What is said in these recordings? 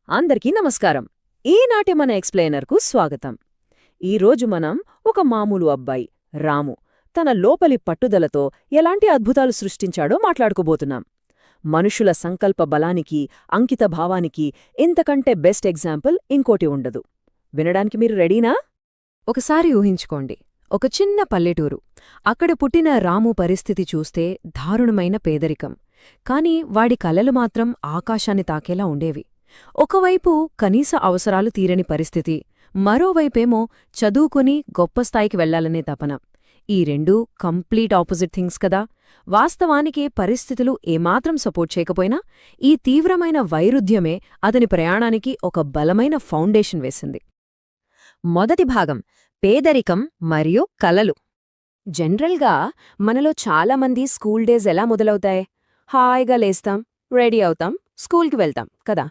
అందరికీ నమస్కారం. ఈనాటి మన ఎక్స్ప్లెయినర్కు స్వాగతం. ఈరోజు మనం ఒక మామూలు అబ్బాయి రాము తన లోపలి పట్టుదలతో ఎలాంటి అద్భుతాలు సృష్టించాడో మాట్లాడుకోబోతున్నాం. మనుషుల సంకల్ప బలానికి, అంకిత భావానికి ఇంతకంటే బెస్ట్ ఎగ్జాంపుల్ ఇంకోటి ఉండదు. వినడానికి మీరు రెడీనా? ఒకసారి ఊహించుకోండి, ఒక చిన్న పల్లెటూరు. అక్కడ పుట్టిన రాము పరిస్థితి చూస్తే దారుణమైన పేదరికం. కాని వాడి కలలు మాత్రం ఆకాశాన్ని తాకేలా ఉండేవి. ఒకవైపు కనీస అవసరాలు తీరని పరిస్థితి, మరోవైపేమో చదువుకుని గొప్ప స్థాయికి వెళ్లాలనే తపన. ఈ రెండూ కంప్లీట్ ఆపోజిట్ థింగ్స్ కదా. వాస్తవానికి పరిస్థితులు ఏమాత్రం సపోర్ట్ చేయకపోయినా ఈ తీవ్రమైన వైరుధ్యమే అతని ప్రయాణానికి ఒక బలమైన ఫౌండేషన్ వేసింది. మొదటి భాగం పేదరికం మరియు కలలు. జనరల్గా మనలో చాలామంది స్కూల్ డేస్ ఎలా మొదలవుతాయి? హాయిగా లేస్తాం, రెడీ అవుతాం, స్కూల్కి వెళ్తాం కదా.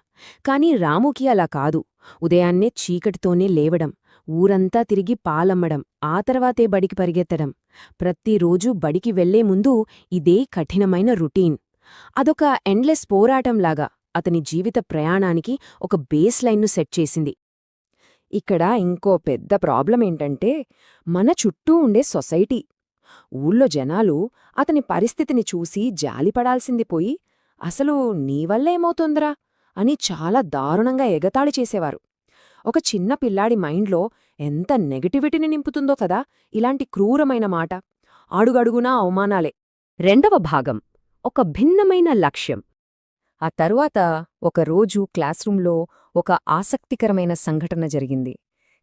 కాని రాముకి అలా కాదు. ఉదయాన్నే చీకటితోనే లేవడం, ఊరంతా తిరిగి పాలమ్మడం, ఆ తర్వాతే బడికి పరిగెత్తడం. ప్రతిరోజూ బడికి వెళ్లే ముందు ఇదే కఠినమైన రొటీన్. అదొక ఎండ్లెస్ పోరాటంలాగా అతని జీవిత ప్రయాణానికి ఒక బేస్ లైన్ను సెట్ చేసింది. ఇక్కడ ఇంకో పెద్ద ప్రాబ్లమేంటంటే మన చుట్టూ ఉండే సొసైటీ. ఊళ్ళో జనాలు అతని పరిస్థితిని చూసి జాలిపడాల్సింది పోయి, అసలు నీవల్లేమవుతుందిరా అని చాలా దారుణంగా ఎగతాళి చేసేవారు. ఒక చిన్న పిల్లాడి మైండ్లో ఎంత నెగటివిటీని నింపుతుందో కదా ఇలాంటి క్రూరమైన మాట. అడుగడుగునా అవమానాలే. రెండవ భాగం ఒక భిన్నమైన లక్ష్యం. ఆ తరువాత ఒకరోజు క్లాస్రూంలో ఒక ఆసక్తికరమైన సంఘటన జరిగింది.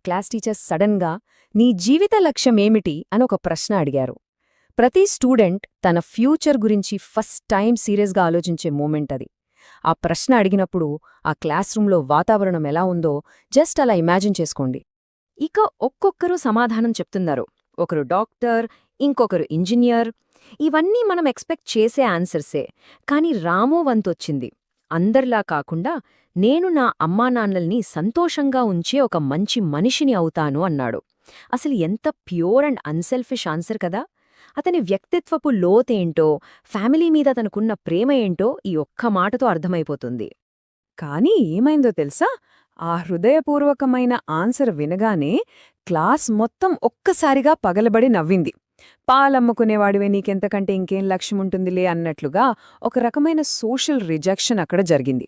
క్లాస్ టీచర్ సడన్గా నీ జీవిత లక్ష్యమేమిటి అని ఒక ప్రశ్న అడిగారు. ప్రతి స్టూడెంట్ తన ఫ్యూచర్ గురించి ఫస్ట్ టైం సీరియస్గా ఆలోచించే మూమెంట్ అది. ఆ ప్రశ్న అడిగినప్పుడు ఆ క్లాస్రూంలో వాతావరణం ఎలా ఉందో జస్ట్ అలా ఇమాజిన్ చేసుకోండి. ఇక ఒక్కొక్కరు సమాధానం చెప్తున్నారు. ఒకరు డాక్టర్, ఇంకొకరు ఇంజనీర్. ఇవన్నీ మనం ఎక్స్పెక్ట్ చేసే ఆన్సర్సే. కాని రాము వంతొచ్చింది. అందరిలా కాకుండా నేను నా అమ్మానాన్నల్ని సంతోషంగా ఉంచే ఒక మంచి మనిషిని అవుతాను అన్నాడు. అసలు ఎంత ప్యూర్ అండ్ అన్సెల్ఫిష్ ఆన్సర్ కదా. అతని వ్యక్తిత్వపు లోతేంటో, ఫ్యామిలీ మీద తనకున్న ప్రేమ ఏంటో ఈ ఒక్క మాటతో అర్థమైపోతుంది. కాని ఏమైందో తెలుసా? ఆ హృదయపూర్వకమైన ఆన్సర్ వినగానే క్లాస్ మొత్తం ఒక్కసారిగా పగలబడి నవ్వింది. పాలమ్ముకునేవాడివే, నీకెంతకంటే ఇంకేం లక్ష్యముంటుందిలే అన్నట్లుగా ఒక రకమైన సోషల్ రిజెక్షన్ అక్కడ జరిగింది.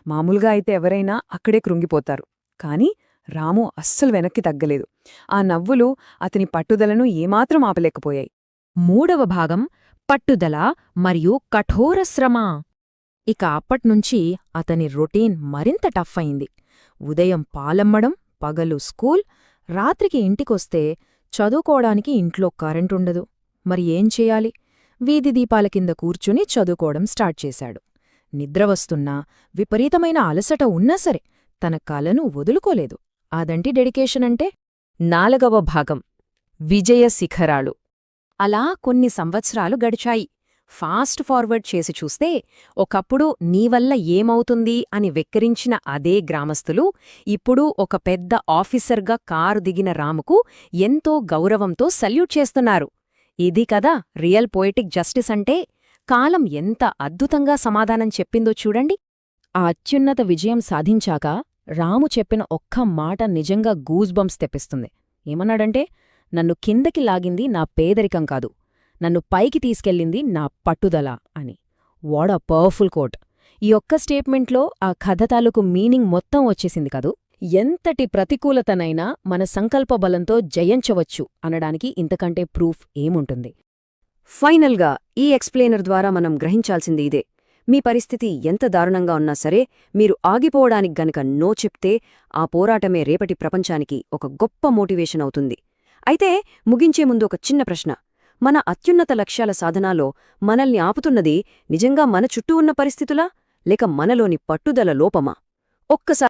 మామూలుగా అయితే ఎవరైనా అక్కడే కృంగిపోతారు. కాని రాము అస్సలు వెనక్కి తగ్గలేదు. ఆ నవ్వులు అతని పట్టుదలను ఏమాత్రం ఆపలేకపోయాయి. మూడవ భాగం పట్టుదల మరియు కఠోర శ్రమ. ఇక అప్పట్నుంచి అతని రొటీన్ మరింత టఫ్ అయింది. ఉదయం పాలమ్మడం, పగలు స్కూల్, రాత్రికి ఇంటికొస్తే చదువుకోవడానికి ఇంట్లో కరెంటుండదు. మరి ఏం చెయ్యాలి? వీధి దీపాల కింద కూర్చుని చదువుకోవడం స్టార్ట్ చేశాడు. నిద్రవస్తున్నా, విపరీతమైన అలసట ఉన్నా సరే తన కలను వదులుకోలేదు. అదంటి డెడికేషన్ అంటే. నాలుగవ భాగం విజయ శిఖరాలు. అలా కొన్ని సంవత్సరాలు గడిచాయి. ఫాస్ట్ ఫార్వర్డ్ చేసి చూస్తే ఒకప్పుడు నీవల్ల ఏమవుతుంది అని వెక్కిరించిన అదే గ్రామస్తులు ఇప్పుడు ఒక పెద్ద ఆఫీసర్గా కారు దిగిన రాముకు ఎంతో గౌరవంతో సల్యూట్ చేస్తున్నారు. ఇది కదా రియల్ పోయిటిక్ జస్టిస్ అంటే. కాలం ఎంత అద్భుతంగా సమాధానం చెప్పిందో చూడండి. ఆ అత్యున్నత విజయం సాధించాక రాము చెప్పిన ఒక్క మాట నిజంగా గూస్ బంప్స్ తెప్పిస్తుంది. ఏమన్నాడంటే, నన్ను కిందకి లాగింది నా పేదరికం కాదు, నన్ను పైకి తీసుకెళ్ళింది నా పట్టుదల అని. What a powerful coat. ఈ ఒక్క స్టేట్మెంట్లో ఆ కథ తాలూకు మీనింగ్ మొత్తం వచ్చేసింది కదూ. ఎంతటి ప్రతికూలతనైనా మన సంకల్ప బలంతో జయించవచ్చు అనడానికి ఇంతకంటే ప్రూఫ్ ఏముంటుంది? ఫైనల్గా ఈ ఎక్స్ప్లెయినర్ ద్వారా మనం గ్రహించాల్సింది ఇదే. మీ పరిస్థితి ఎంత దారుణంగా ఉన్నా సరే మీరు ఆగిపోవడానికి గనక నో చెప్తే ఆ పోరాటమే రేపటి ప్రపంచానికి ఒక గొప్ప మోటివేషన్ అవుతుంది. అయితే ముగించే ముందు ఒక చిన్న ప్రశ్న. మన అత్యున్నత లక్ష్యాల సాధనాలో మనల్ని ఆపుతున్నది నిజంగా మన చుట్టూ ఉన్న పరిస్థితులా, లేక మనలోని పట్టుదల లోపమా? ఒక్కసారి